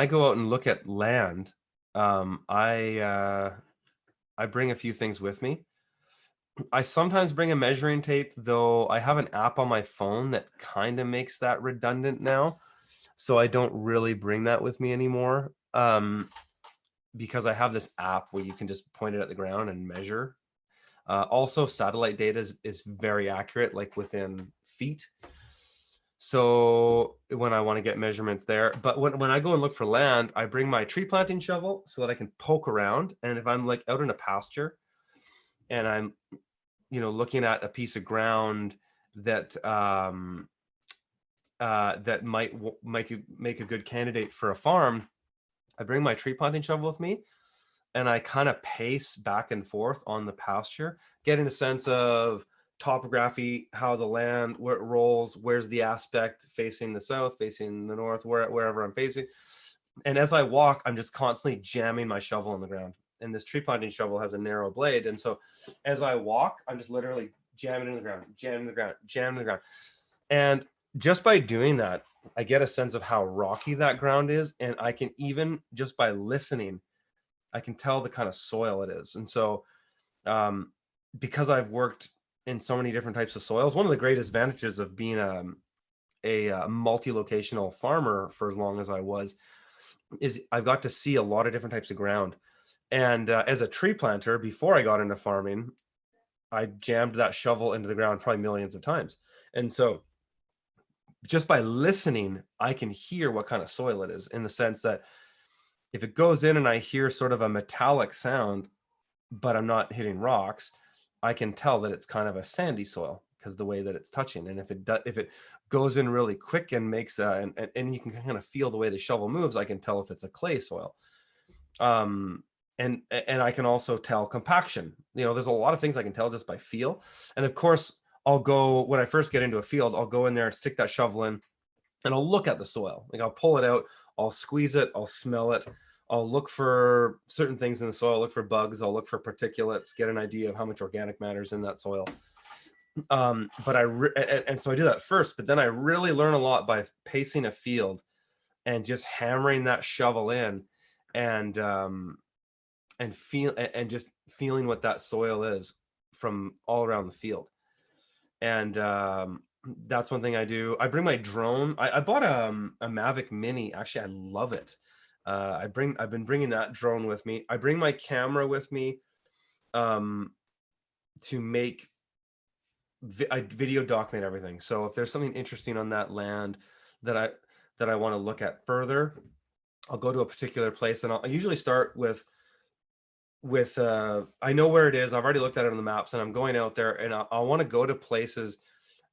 I go out and look at land, I bring a few things with me. I sometimes bring a measuring tape, though I have an app on my phone that kind of makes that redundant now. So I don't really bring that with me anymore, because I have this app where you can just point it at the ground and measure. Also, satellite data is very accurate, like within feet. So when I want to get measurements there, but when I go and look for land, I bring my tree planting shovel so that I can poke around. And if I'm like out in a pasture and I'm, looking at a piece of ground that that might make a good candidate for a farm, I bring my tree planting shovel with me and I kind of pace back and forth on the pasture, getting a sense of topography, how the land, where it rolls, where's the aspect facing the south, facing the north, wherever I'm facing. And as I walk, I'm just constantly jamming my shovel on the ground. And this tree planting shovel has a narrow blade. And so as I walk, I'm just literally jamming in the ground, jamming the ground, jamming the ground. And just by doing that, I get a sense of how rocky that ground is. And I can even, just by listening, I can tell the kind of soil it is. And so because I've worked in so many different types of soils, one of the great advantages of being a multi-locational farmer for as long as I was is I've got to see a lot of different types of ground. And as a tree planter, before I got into farming, I jammed that shovel into the ground probably millions of times. And so just by listening, I can hear what kind of soil it is, in the sense that if it goes in and I hear sort of a metallic sound, but I'm not hitting rocks, I can tell that it's kind of a sandy soil because the way that it's touching. And if it goes in really quick and makes and you can kind of feel the way the shovel moves, I can tell if it's a clay soil. And I can also tell compaction. There's a lot of things I can tell just by feel. And of course, I'll go, when I first get into a field, I'll go in there and stick that shovel in and I'll look at the soil. Like I'll pull it out, I'll squeeze it, I'll smell it, I'll look for certain things in the soil, look for bugs, I'll look for particulates, get an idea of how much organic matter is in that soil. But and so I do that first, but then I really learn a lot by pacing a field and just hammering that shovel in and just feeling what that soil is from all around the field. And that's one thing I do. I bring my drone. I bought a Mavic Mini. Actually, I love it. I've been bringing that drone with me. I bring my camera with me to make I video document everything. So if there's something interesting on that land that I want to look at further, I'll go to a particular place and I usually start with I know where it is. I've already looked at it on the maps and I'm going out there and I want to go to places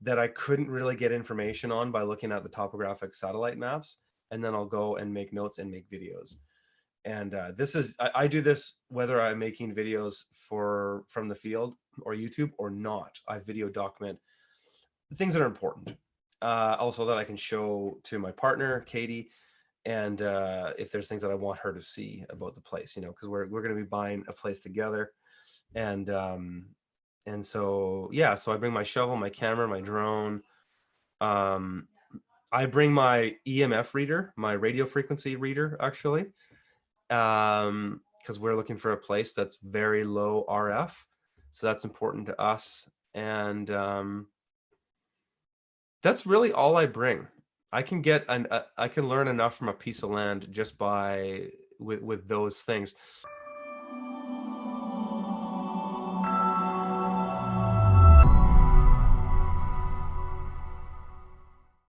that I couldn't really get information on by looking at the topographic satellite maps. And then I'll go and make notes and make videos. And I do this whether I'm making videos from the field or YouTube or not. I video document the things that are important. Also that I can show to my partner, Katie, and if there's things that I want her to see about the place, because we're going to be buying a place together. And so, yeah, so I bring my shovel, my camera, my drone. I bring my EMF reader, my radio frequency reader, actually, because we're looking for a place that's very low RF. So that's important to us. And that's really all I bring. I can I can learn enough from a piece of land just with those things.